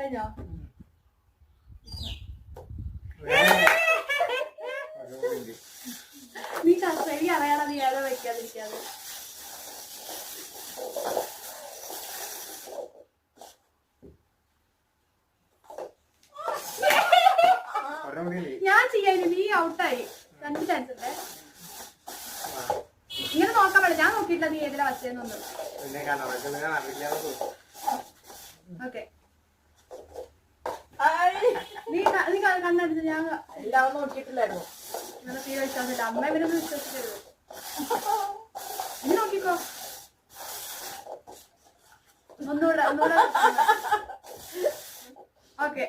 കഴിഞ്ഞോ? നീ കസേരി അറിയാതെ നീ ഏതോ വെക്കാതിരിക്കാതെ. ഞാൻ ചെയ്യാൻ നീ ഔട്ടായി. 2 ചാൻസ് ഉണ്ട്. ഇങ്ങനെ നോക്കാൻ പാടില്ല. ഞാൻ നോക്കിയിട്ടില്ല നീ ഏതിലാ വച്ചേന്നൊന്നും. ഓക്കെ നീ കണ്ണടിച്ച് ഞാൻ എല്ലാം നോക്കിയിട്ടില്ലായിരുന്നു. ഇങ്ങനെ തീരെ വിശ്വാസമില്ല. അമ്മ ഇവരൊന്നും വിശ്വസിക്കരുത്. നീ നോക്കിക്കോ. ഒന്നുകൂടെ ഓക്കെ.